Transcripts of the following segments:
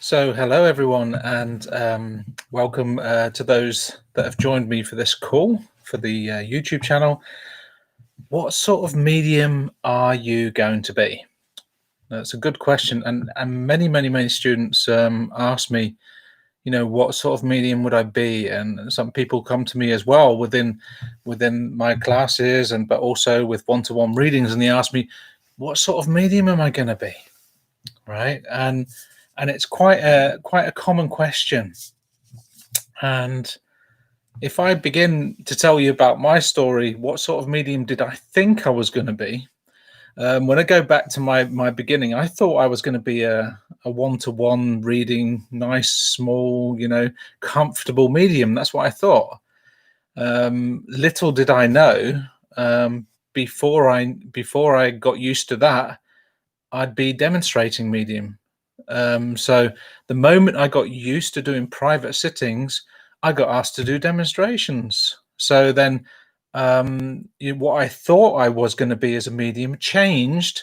So, hello everyone, and welcome to those that have joined me for this call for the YouTube channel. What sort of medium are you going to be? That's a good question, and many students ask me, what sort of medium would I be? And some people come to me as well within my classes, but also with one-to-one readings, and they ask me, what sort of medium am I going to be? Right, and it's quite a common question. And if I begin to tell you about my story, what sort of medium did I think I was going to be? When I go back to my beginning, I thought I was going to be a one-to-one reading, nice, small, comfortable medium. That's what I thought. Little did I know, before I got used to that, I'd be demonstrating medium. So the moment I got used to doing private sittings, I got asked to do demonstrations. So then what I thought I was going to be as a medium changed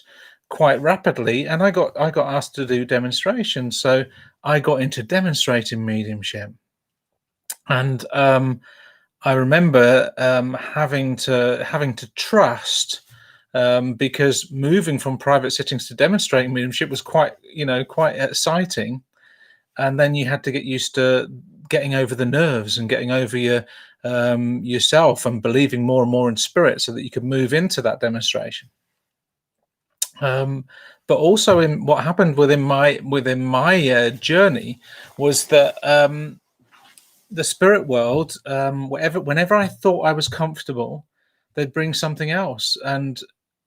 quite rapidly, and I got asked to do demonstrations. So I got into demonstrating mediumship. And I remember having to trust, because moving from private sittings to demonstrating mediumship was quite exciting. And then you had to get used to getting over the nerves and getting over yourself and believing more and more in spirit so that you could move into that demonstration. But also, in what happened within my journey was that the spirit world, whenever I thought I was comfortable, they'd bring something else. And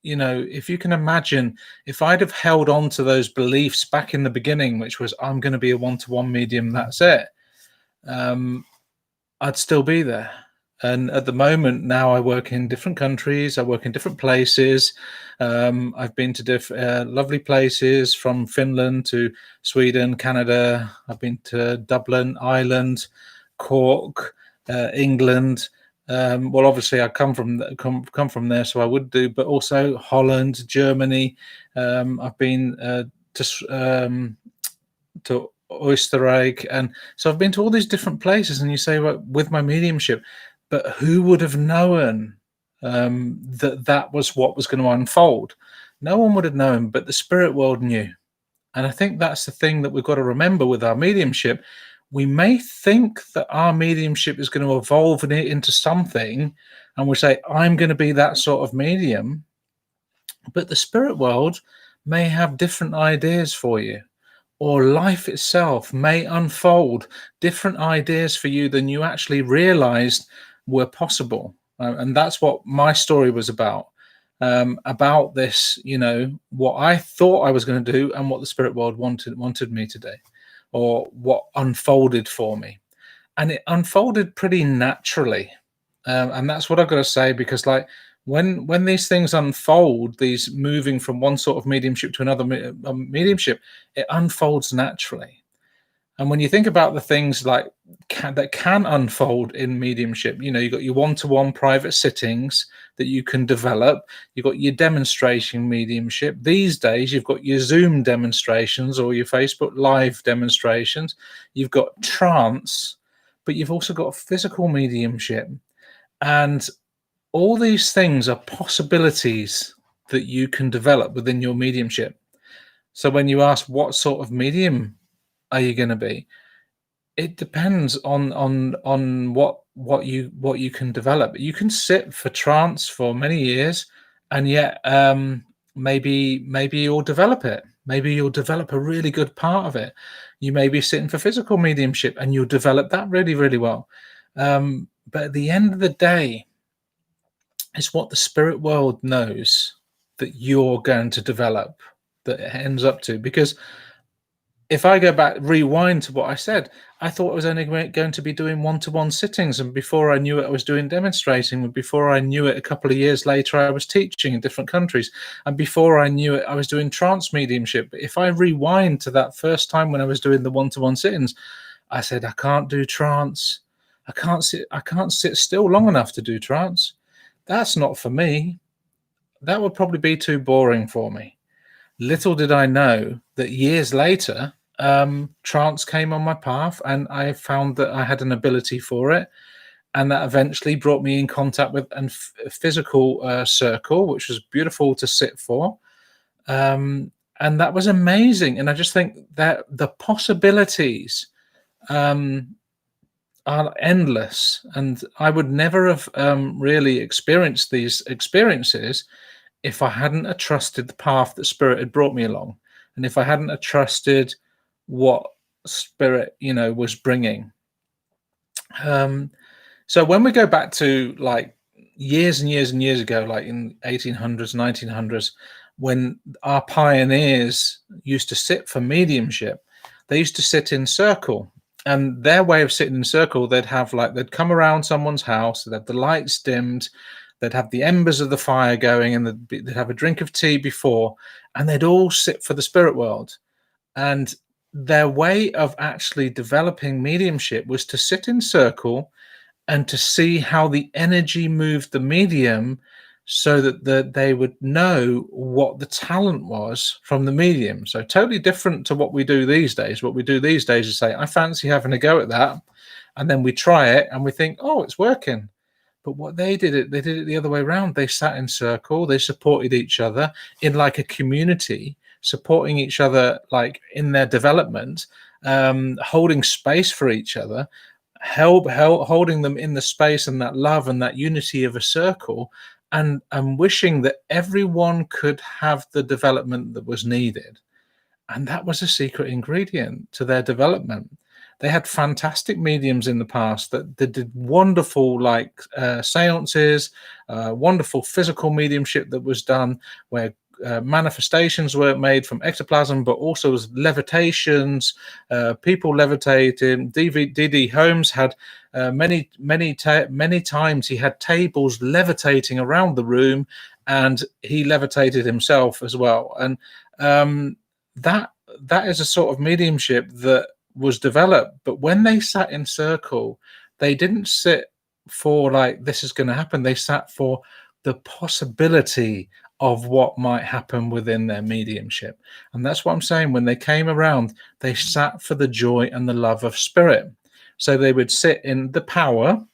if you can imagine, if I'd have held on to those beliefs back in the beginning, which was I'm going to be a one-to-one medium, that's it, I'd still be there. And at the moment now, I work in different countries, I work in different places. I've been to lovely places, from Finland to Sweden, Canada. I've been to Dublin, Ireland, Cork, England. Well, obviously I come from there, so I would do, but also Holland, Germany. I've been to Österreich, and so I've been to all these different places. And you say, well, with my mediumship, but who would have known that was what was going to unfold? No one would have known, but the spirit world knew. And I think that's the thing that we've got to remember with our mediumship. We may think that our mediumship is going to evolve into something, and we say, I'm going to be that sort of medium. But the spirit world may have different ideas for you, or life itself may unfold different ideas for you than you actually realized were possible. And that's what my story was about this, what I thought I was going to do and what the spirit world wanted me to do, or what unfolded for me. And it unfolded pretty naturally. And that's what I've got to say, because when these things unfold, these moving from one sort of mediumship to another mediumship, it unfolds naturally. And when you think about the things that can unfold in mediumship, you've got your one-to-one private sittings that you can develop. You've got your demonstration mediumship. These days, you've got your Zoom demonstrations or your Facebook Live demonstrations. You've got trance, but you've also got physical mediumship. And all these things are possibilities that you can develop within your mediumship. So when you ask what sort of medium are you going to be, it depends on what you can develop. You can sit for trance for many years, and yet maybe you'll develop it. Maybe you'll develop a really good part of it. You may be sitting for physical mediumship and you'll develop that really, really well. But at the end of the day, it's what the spirit world knows that you're going to develop that it ends up to. Because if I go back, rewind to what I said, I thought I was only going to be doing one-to-one sittings. And before I knew it, I was doing demonstrating. And before I knew it, a couple of years later, I was teaching in different countries. And before I knew it, I was doing trance mediumship. But if I rewind to that first time when I was doing the one-to-one sittings, I said, I can't do trance. I can't sit still long enough to do trance. That's not for me. That would probably be too boring for me. Little did I know that years later, trance came on my path, and I found that I had an ability for it, and that eventually brought me in contact with a physical circle, which was beautiful to sit for. And that was amazing. And I just think that the possibilities are endless. And I would never have really experienced these experiences if I hadn't have trusted the path that Spirit had brought me along, and if I hadn't have trusted what Spirit, was bringing. So when we go back to like years and years and years ago, like in 1800s, 1900s, when our pioneers used to sit for mediumship, they used to sit in circle. And their way of sitting in circle, they'd come around someone's house, they'd have the lights dimmed, they'd have the embers of the fire going, and they'd have a drink of tea before, and they'd all sit for the spirit world. And their way of actually developing mediumship was to sit in circle and to see how the energy moved the medium, so that they would know what the talent was from the medium. So totally different to what we do these days. What we do these days is say, I fancy having a go at that. And then we try it and we think, oh, it's working. But what they did it the other way around. They sat in circle, they supported each other in like a community, supporting each other like in their development, holding space for each other, holding them in the space and that love and that unity of a circle, and wishing that everyone could have the development that was needed. And that was a secret ingredient to their development. They had fantastic mediums in the past that did wonderful seances, wonderful physical mediumship that was done, where manifestations were made from ectoplasm, but also as levitations, people levitating. D.D. Holmes had many times he had tables levitating around the room, and he levitated himself as well. And that is a sort of mediumship that was developed. But when they sat in circle, they didn't sit for like this is going to happen. They sat for the possibility of what might happen within their mediumship. And that's what I'm saying. When they came around, they sat for the joy and the love of spirit. So they would sit in the power,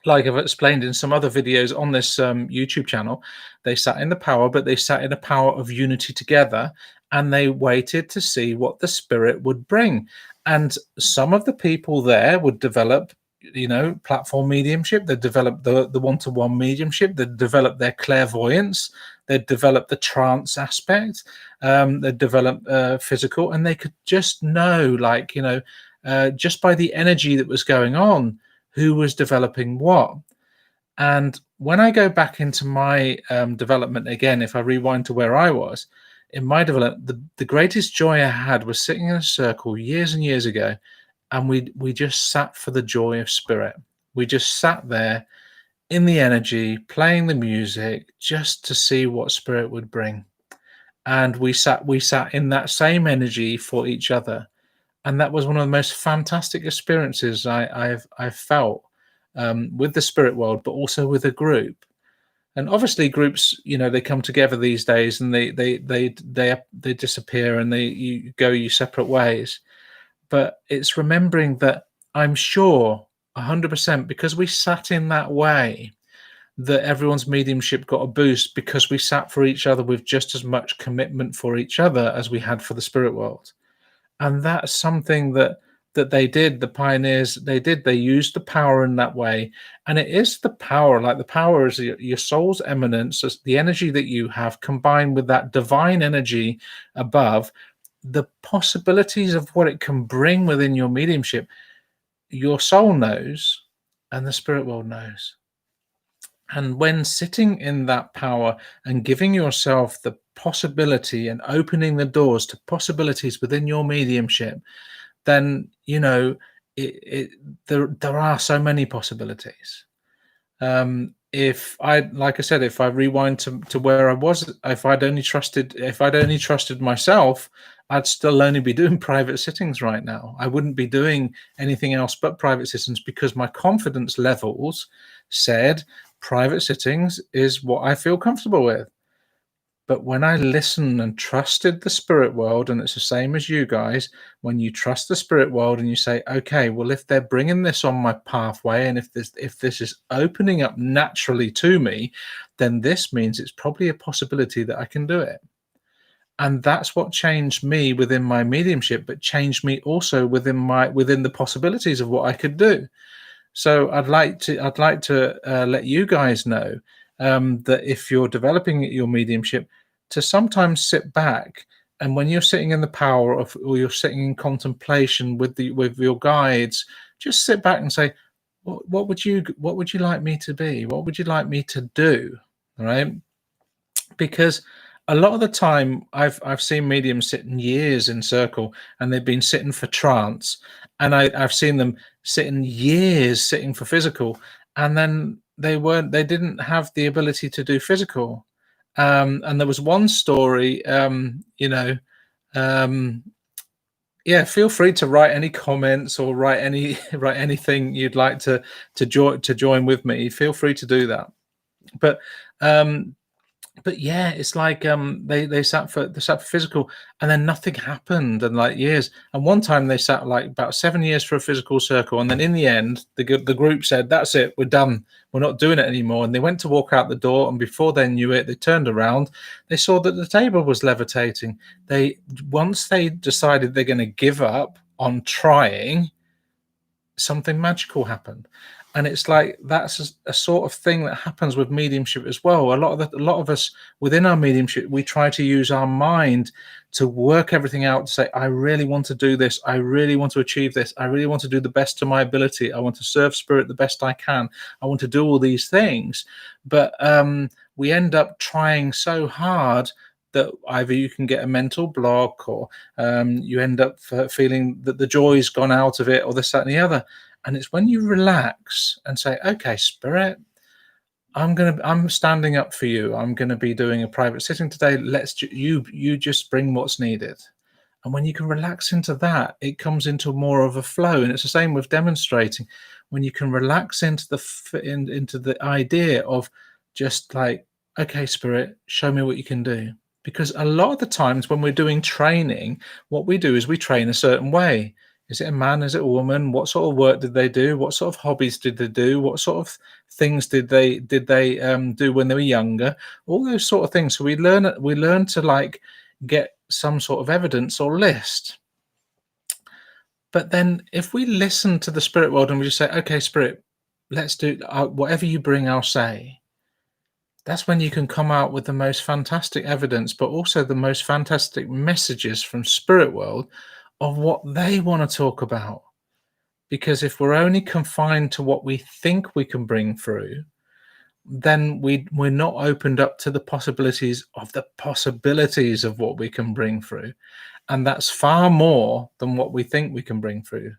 like I've explained in some other videos on this YouTube channel. They sat in the power, but they sat in a power of unity together, and they waited to see what the spirit would bring. And some of the people there would develop, platform mediumship. They develop the one-to-one mediumship. They develop their clairvoyance. They develop the trance aspect. They develop physical, and they could just know, just by the energy that was going on, who was developing what. And when I go back into my development again, if I rewind to where I was in my development, the greatest joy I had was sitting in a circle years and years ago, and we just sat for the joy of spirit. We just sat there in the energy, playing the music, just to see what spirit would bring. And we sat in that same energy for each other. And that was one of the most fantastic experiences I've felt with the spirit world, but also with a group. And obviously, groups, they come together these days, and they disappear, and you go your separate ways. But it's remembering that I'm sure 100%, because we sat in that way, that everyone's mediumship got a boost, because we sat for each other with just as much commitment for each other as we had for the spirit world. And that's something that they did, the pioneers, they used the power in that way. And it is the power, like the power is your soul's eminence, the energy that you have combined with that divine energy above, the possibilities of what it can bring within your mediumship. Your soul knows, and the spirit world knows. And when sitting in that power and giving yourself the possibility and opening the doors to possibilities within your mediumship, then there are so many possibilities. If I rewind to where I was, if I'd only trusted myself, I'd still only be doing private sittings right now. I wouldn't be doing anything else but private sittings, because my confidence levels said private sittings is what I feel comfortable with. But when I listened and trusted the spirit world, and it's the same as you guys, when you trust the spirit world and you say, okay, well, if they're bringing this on my pathway, and if this is opening up naturally to me, then this means it's probably a possibility that I can do it. And that's what changed me within my mediumship, but changed me also within the possibilities of what I could do. So I'd like to let you guys know that if you're developing your mediumship, to sometimes sit back, and when you're sitting in the power of, or you're sitting in contemplation with your guides, just sit back and say, what would you like me to be? What would you like me to do? All right, because a lot of the time I've seen mediums sitting years in circle, and they've been sitting for trance, and I've seen them sitting years sitting for physical, and then they didn't have the ability to do physical. And there was one story, um, yeah, feel free to write any comments or write any write anything you'd like to join with me. Feel free to do that. But um, but yeah, it's like they sat for physical, and then nothing happened, and like years. And one time they sat like about 7 years for a physical circle, and then in the end, the group said, "That's it, we're done. We're not doing it anymore." And they went to walk out the door, and before they knew it, they turned around. They saw that the table was levitating. They Once they decided they're going to give up on trying, something magical happened. And it's like that's a sort of thing that happens with mediumship as well. A lot of us within our mediumship, we try to use our mind to work everything out, to say, I really want to do this, I really want to achieve this, I really want to do the best to my ability, I want to serve spirit the best I can, I want to do all these things. But we end up trying so hard that either you can get a mental block, or you end up feeling that the joy's gone out of it, or this, that, and the other. And it's when you relax and say, okay, spirit, I'm standing up for you. I'm gonna be doing a private sitting today. You just bring what's needed. And when you can relax into that, it comes into more of a flow. And it's the same with demonstrating. When you can relax into into the idea of just like, okay, spirit, show me what you can do. Because a lot of the times when we're doing training, what we do is we train a certain way. Is it a man? Is it a woman? What sort of work did they do? What sort of hobbies did they do? What sort of things did they do when they were younger? All those sort of things. So we learn to like get some sort of evidence or list. But then if we listen to the spirit world and we just say, okay, spirit, let's do whatever you bring, I'll say. That's when you can come out with the most fantastic evidence, but also the most fantastic messages from spirit world of what they want to talk about. Because if we're only confined to what we think we can bring through, then we're not opened up to the possibilities of what we can bring through. And that's far more than what we think we can bring through.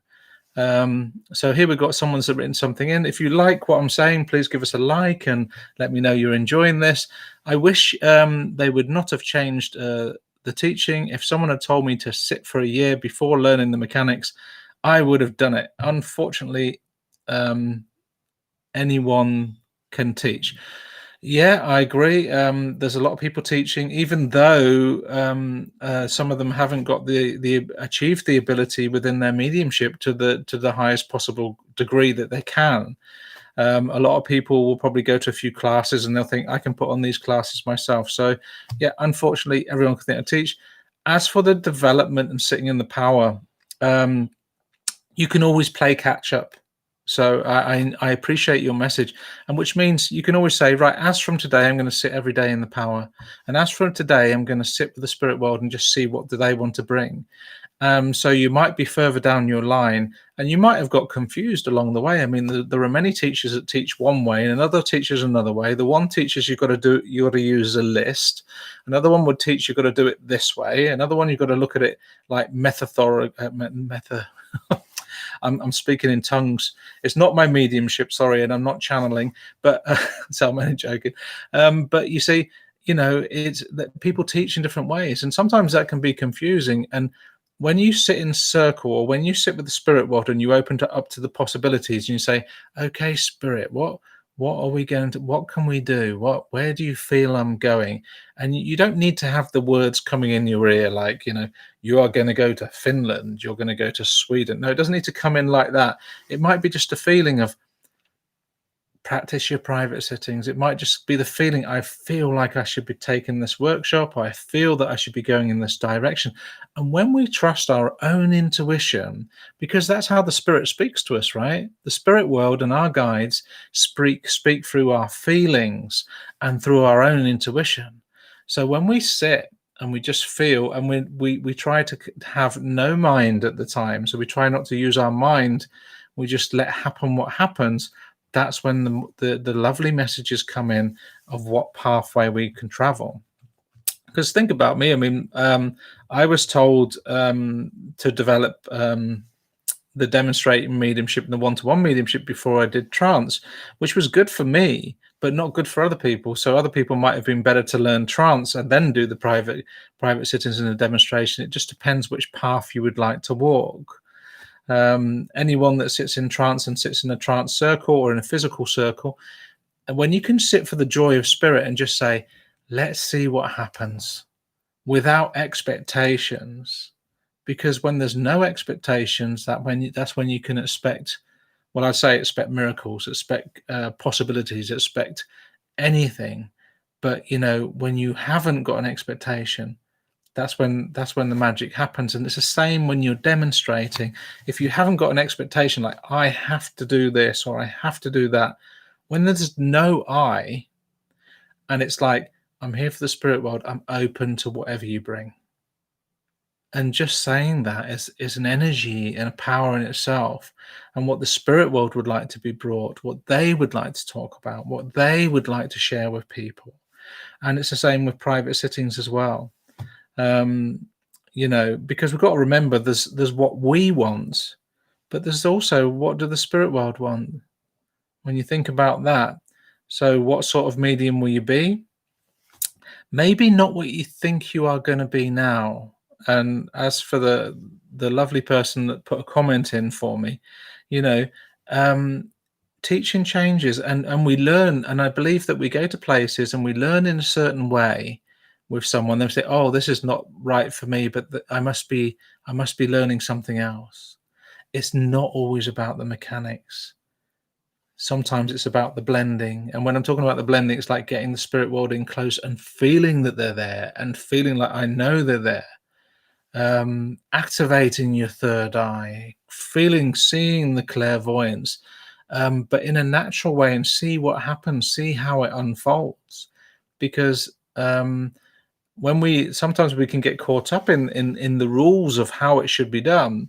So here we've got someone's written something in. If you like what I'm saying, please give us a like and let me know you're enjoying this. I wish they would not have changed the teaching. If someone had told me to sit for a year before learning the mechanics, I would have done it. Unfortunately, anyone can teach. Yeah, I agree. There's a lot of people teaching, even though some of them haven't got the achieved the ability within their mediumship to the highest possible degree that they can. A lot of people will probably go to a few classes and they'll think, I can put on these classes myself. So yeah, unfortunately, everyone can think of teach. As for the development and sitting in the power, you can always play catch up. So I appreciate your message, and which means you can always say, right, as from today, I'm going to sit every day in the power. And as from today, I'm going to sit with the spirit world and just see what do they want to bring. So you might be further down your line, and you might have got confused along the way. I mean, there are many teachers that teach one way and another teaches another way. The one teaches you've got to use a list. Another one would teach you've got to do it this way. Another one you've got to look at it like I'm speaking in tongues. It's not my mediumship, sorry, and I'm not channeling, but so I'm only joking. But you see, it's that people teach in different ways, and sometimes that can be confusing. And when you sit in circle, or when you sit with the spirit world and you open up to the possibilities, and you say, okay, spirit, What are we going to, what can we do? Where do you feel I'm going? And you don't need to have the words coming in your ear, like, you are going to go to Finland, you're going to go to Sweden. No, it doesn't need to come in like that. It might be just a feeling of, practice your private sittings. It might just be the feeling, I feel like I should be taking this workshop, I feel that I should be going in this direction. And when we trust our own intuition, because that's how the spirit speaks to us, right? The spirit world and our guides speak through our feelings and through our own intuition. So when we sit and we just feel, and we try to have no mind at the time, so we try not to use our mind, we just let happen what happens. That's when the lovely messages come in of what pathway we can travel. Because think about me, I mean, I was told to develop the demonstrating mediumship and the one-to-one mediumship before I did trance, which was good for me, but not good for other people. So other people might have been better to learn trance and then do the private sittings and the demonstration. It just depends which path you would like to walk. Anyone that sits in trance and sits in a trance circle or in a physical circle, and when you can sit for the joy of spirit and just say, let's see what happens, without expectations, because when there's no expectations, that's when you can expect, well, I say expect miracles, expect possibilities, expect anything. But when you haven't got an expectation, that's when the magic happens. And it's the same when you're demonstrating. If you haven't got an expectation, like, I have to do this or I have to do that, when there's no I, and it's like, I'm here for the spirit world, I'm open to whatever you bring. And just saying that is an energy and a power in itself. And what the spirit world would like to be brought, what they would like to talk about, what they would like to share with people. And it's the same with private sittings as well. Because we've got to remember, there's what we want, but there's also, what do the spirit world want? When you think about that, so what sort of medium will you be? Maybe not what you think you are going to be now. And as for the lovely person that put a comment in for me, teaching changes, and we learn. And I believe that we go to places and we learn in a certain way with someone. They say, oh, this is not right for me, but I must be learning something else. It's not always about the mechanics. Sometimes it's about the blending. And when I'm talking about the blending, it's like getting the spirit world in close and feeling that they're there and feeling like I know they're there. Activating your third eye, seeing the clairvoyance, but in a natural way, and see what happens, see how it unfolds. Because sometimes we can get caught up in the rules of how it should be done.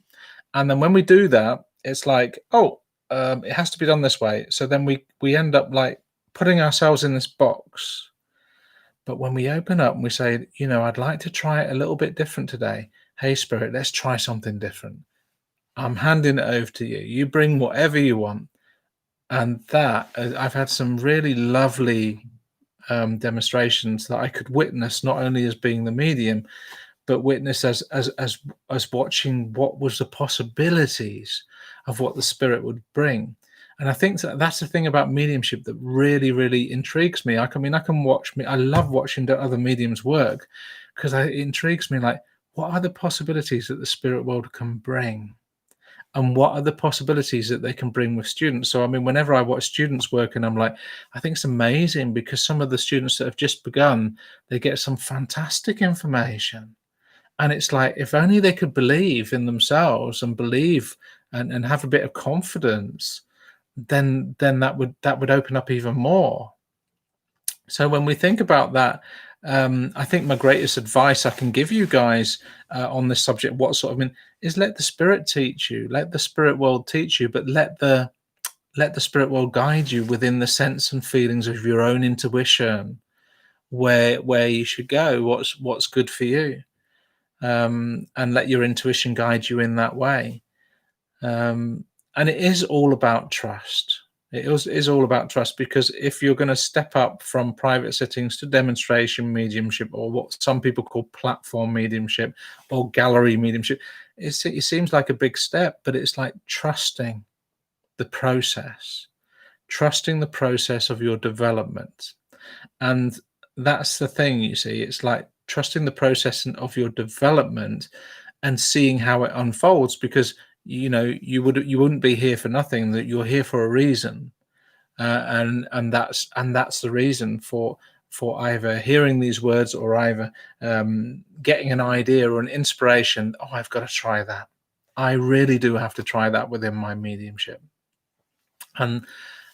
And then when we do that, it's like, oh, it has to be done this way. So then we end up like putting ourselves in this box. But when we open up and we say, I'd like to try it a little bit different today. Hey, spirit, let's try something different. I'm handing it over to you. You bring whatever you want. And that, I've had some really lovely demonstrations that I could witness, not only as being the medium, but witness as watching what was the possibilities of what the spirit would bring. And I think that's the thing about mediumship that really, really intrigues me. I love watching the other mediums work, because it intrigues me, like, what are the possibilities that the spirit world can bring? And what are the possibilities that they can bring with students? So, I mean, whenever I watch students work, and I'm like, I think it's amazing, because some of the students that have just begun, they get some fantastic information. And it's like, if only they could believe in themselves and believe and have a bit of confidence, then that would open up even more. So when we think about that, I think my greatest advice I can give you guys on this subject, is let the spirit teach you, let the spirit world teach you, but let the spirit world guide you within the sense and feelings of your own intuition, where you should go, what's good for you. And let your intuition guide you in that way. And it is all about trust. It is all about trust, because if you're going to step up from private sittings to demonstration mediumship, or what some people call platform mediumship or gallery mediumship, it seems like a big step, but it's like trusting the process, trusting the process of your development. And that's the thing, you see, it's like trusting the process of your development and seeing how it unfolds, because you wouldn't be here for nothing, that you're here for a reason. And that's the reason for either hearing these words, or either getting an idea or an inspiration. Oh, I've got to try that. I really do have to try that within my mediumship. And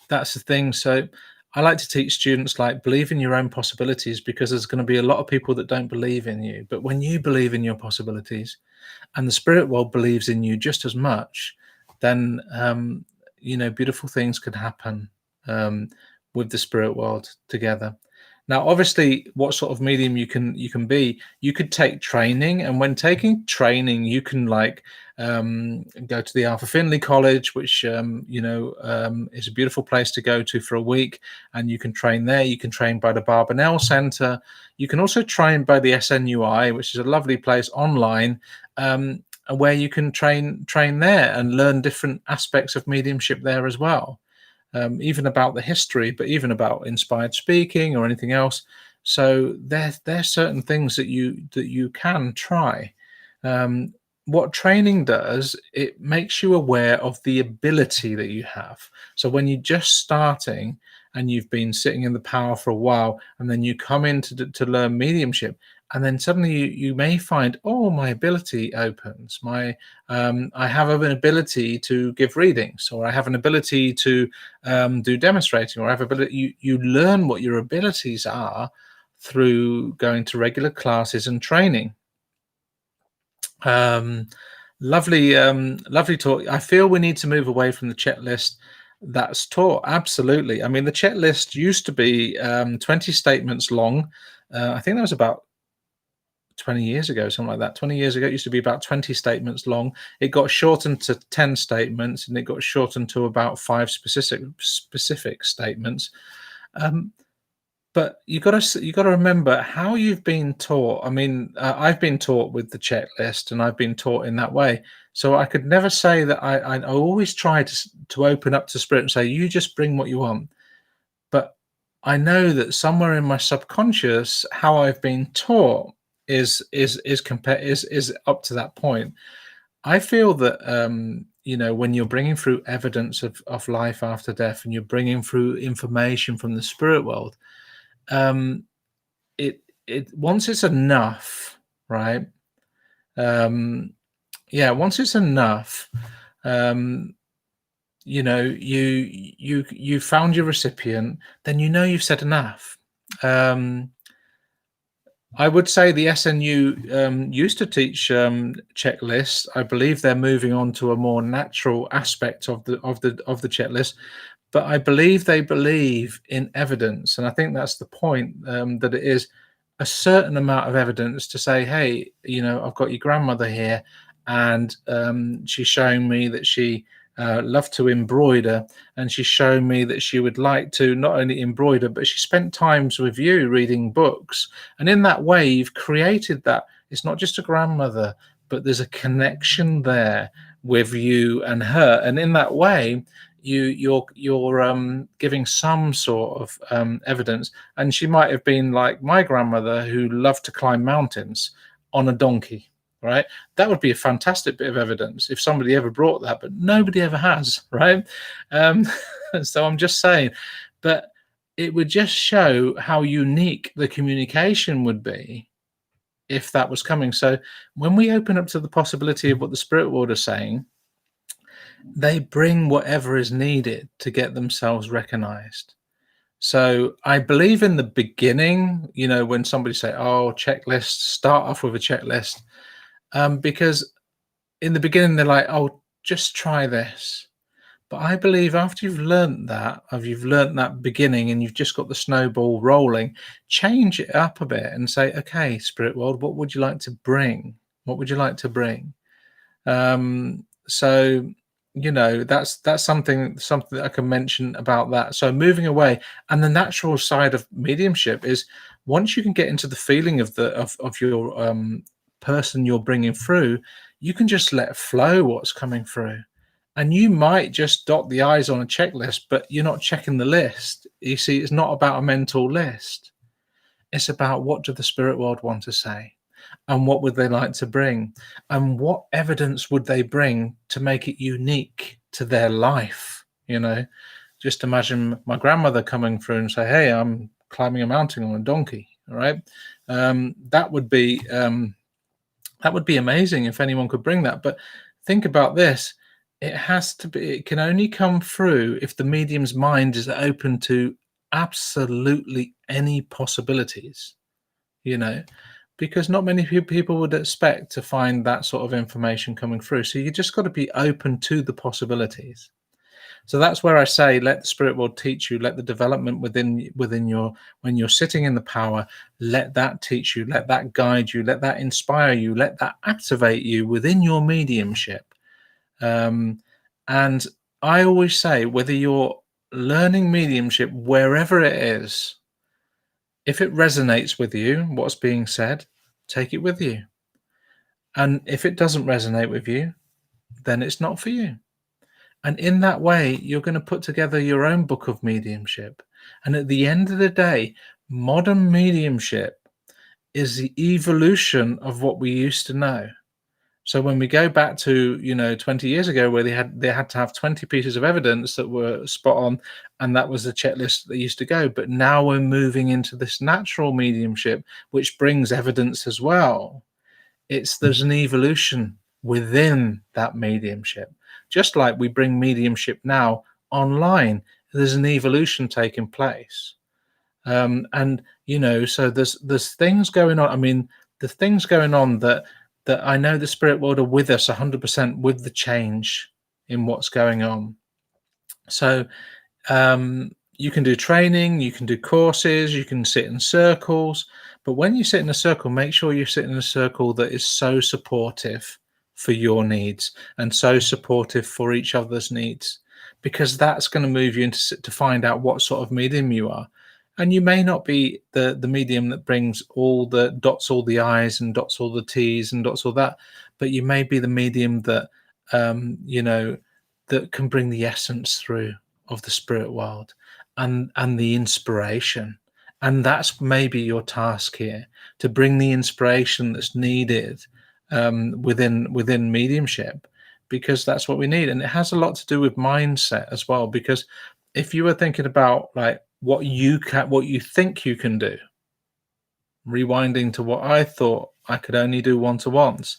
that's the thing. So I like to teach students, like, believe in your own possibilities, because there's going to be a lot of people that don't believe in you. But when you believe in your possibilities, and the spirit world believes in you just as much, then beautiful things can happen um, with the spirit world together. Now, obviously, what sort of medium you can be, you could take training, and when taking training, you can, like, go to the Alpha Finley College, which is a beautiful place to go to for a week, and you can train there. You can train by the Barbanel Center. You can also train by the SNUI, which is a lovely place online, where you can train there and learn different aspects of mediumship there as well, even about the history, but even about inspired speaking or anything else. So there's certain things that you can try. Um, what training does, it makes you aware of the ability that you have. So when you're just starting and you've been sitting in the power for a while, and then you come in to learn mediumship, and then suddenly you may find, oh, my ability opens. I have an ability to give readings, or I have an ability to do demonstrating, or I have ability. You learn what your abilities are through going to regular classes and training. Um, lovely talk. I feel we need to move away from the checklist that's taught. Absolutely. I mean, the checklist used to be 20 statements long. I think that was about 20 years ago, something like that. 20 years ago, it used to be about 20 statements long. It got shortened to 10 statements, and it got shortened to about 5 specific statements. But you got to remember how you've been taught. I mean, I've been taught with the checklist, and I've been taught in that way. So I could never say that. I always try to open up to spirit and say, you just bring what you want. But I know that somewhere in my subconscious, how I've been taught is up to that point. I feel that when you're bringing through evidence of life after death, and you're bringing through information from the spirit world, um, it once it's enough, right? Yeah, once it's enough, um, you found your recipient, then you've said enough. Um, I would say the SNU used to teach checklists. I believe they're moving on to a more natural aspect of the checklist, but I believe they believe in evidence, and I think that's the point, that it is a certain amount of evidence to say, hey, I've got your grandmother here, and she's showing me that she loved to embroider, and she's showing me that she would like to not only embroider, but she spent times with you reading books, and in that way you've created that. It's not just a grandmother, but there's a connection there with you and her, and in that way you're giving some sort of evidence. And she might have been like my grandmother, who loved to climb mountains on a donkey, right? That would be a fantastic bit of evidence if somebody ever brought that, but nobody ever has, right? um, so I'm just saying, but it would just show how unique the communication would be if that was coming. So when we open up to the possibility of what the spirit world is saying, they bring whatever is needed to get themselves recognized. So I believe in the beginning, when somebody say, oh, checklist, start off with a checklist, because in the beginning they're like, oh, just try this. But I believe after you've learned that beginning, and you've just got the snowball rolling, change it up a bit and say, okay, spirit world, what would you like to bring? What would you like to bring? So that's something that I can mention about that. So moving away, and the natural side of mediumship is, once you can get into the feeling of your person you're bringing through, you can just let flow what's coming through, And you might just dot the I's on a checklist, but you're not checking the list. You see, it's not about a mental list. It's about, what do the spirit world want to say? And what would they like to bring? And what evidence would they bring to make it unique to their life? Just imagine my grandmother coming through and say, "Hey, I'm climbing a mountain on a donkey." All right. That would be amazing if anyone could bring that. But think about this. It can only come through if the medium's mind is open to absolutely any possibilities, you know, because not many people would expect to find that sort of information coming through. So you just got to be open to the possibilities. So that's where I say, let the spirit world teach you, let the development within your, when you're sitting in the power, let that teach you, let that guide you, let that inspire you, let that activate you within your mediumship. And I always say, whether you're learning mediumship wherever it is, if it resonates with you, what's being said, take it with you. And if it doesn't resonate with you, then it's not for you. And in that way, you're going to put together your own book of mediumship. And at the end of the day, modern mediumship is the evolution of what we used to know. So when we go back to 20 years ago, where they had to have 20 pieces of evidence that were spot on, and that was the checklist that used to go. But now we're moving into this natural mediumship, which brings evidence as well. There's an evolution within that mediumship. Just like we bring mediumship now online, there's an evolution taking place. So there's things going on. I mean, the things going on that I know the spirit world are with us 100% with the change in what's going on. So you can do training, you can do courses, you can sit in circles. But when you sit in a circle, make sure you sit in a circle that is so supportive for your needs and so supportive for each other's needs, because that's going to move you to find out what sort of medium you are. And you may not be the medium that brings dots all the I's and dots all the T's and dots all that, but you may be the medium that that can bring the essence through of the spirit world and the inspiration. And that's maybe your task here, to bring the inspiration that's needed within mediumship, because that's what we need. And it has a lot to do with mindset as well, because if you were thinking about like what you think you can do, rewinding to what I thought I could only do one-to-ones.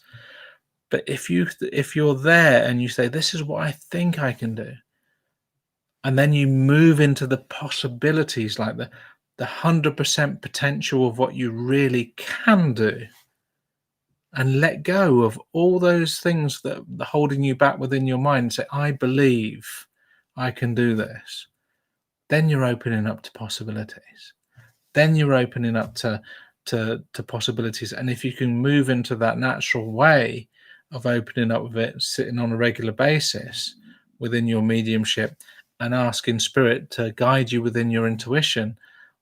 But if you're there and you say, this is what I think I can do, and then you move into the possibilities, like the 100% potential of what you really can do, and let go of all those things that are holding you back within your mind, and say, I believe I can do this, then you're opening up to possibilities. Then you're opening up to possibilities. And if you can move into that natural way of opening up with it, sitting on a regular basis within your mediumship and asking spirit to guide you within your intuition,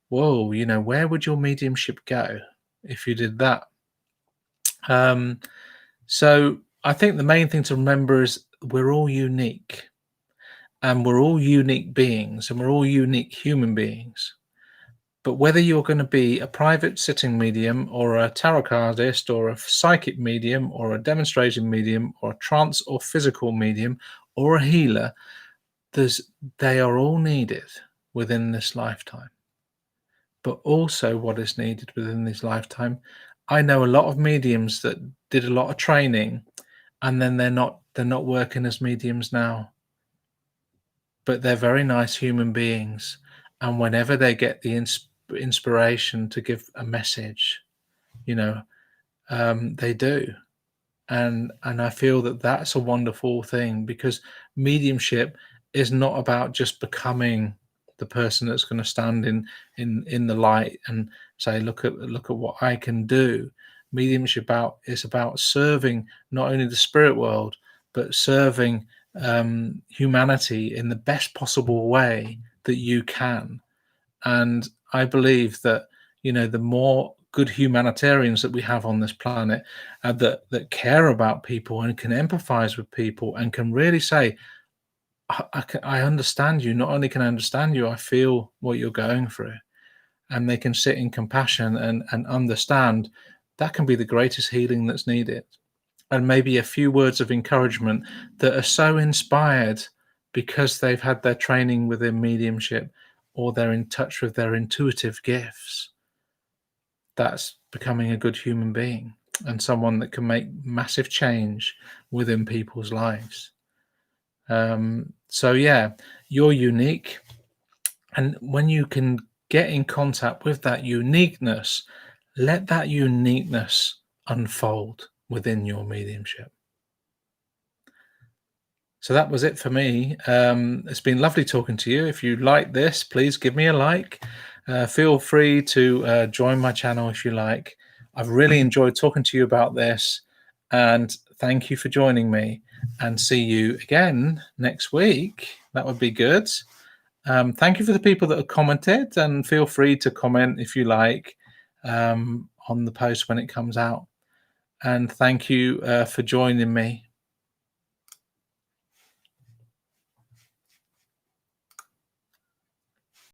whoa, where would your mediumship go if you did that? So I think the main thing to remember is we're all unique, and we're all unique beings, and we're all unique human beings. But whether you're going to be a private sitting medium or a tarot cardist or a psychic medium or a demonstration medium or a trance or physical medium or a healer, they are all needed within this lifetime. But also what is needed within this lifetime, I know a lot of mediums that did a lot of training and then they're not working as mediums now. But they're very nice human beings. And whenever they get the inspiration to give a message, they do. And I feel that that's a wonderful thing, because mediumship is not about just becoming the person that's going to stand in the light and say, look at what I can do. Mediumship is about serving not only the spirit world, but serving humanity in the best possible way that you can. And I believe that the more good humanitarians that we have on this planet, that care about people and can empathize with people and can really say, I understand you. Not only can I understand you, I feel what you're going through. And they can sit in compassion and understand that can be the greatest healing that's needed. And maybe a few words of encouragement that are so inspired because they've had their training within mediumship, or they're in touch with their intuitive gifts. That's becoming a good human being and someone that can make massive change within people's lives. So yeah, you're unique. And when you can get in contact with that uniqueness, let that uniqueness unfold within your mediumship. So that was it for me. It's been lovely talking to you. If you like this, please give me a like. Feel free to join my channel if you like. I've really enjoyed talking to you about this, and thank you for joining me, and see you again next week. That would be good. Thank you for the people that have commented, and feel free to comment if you like on the post when it comes out. And thank you for joining me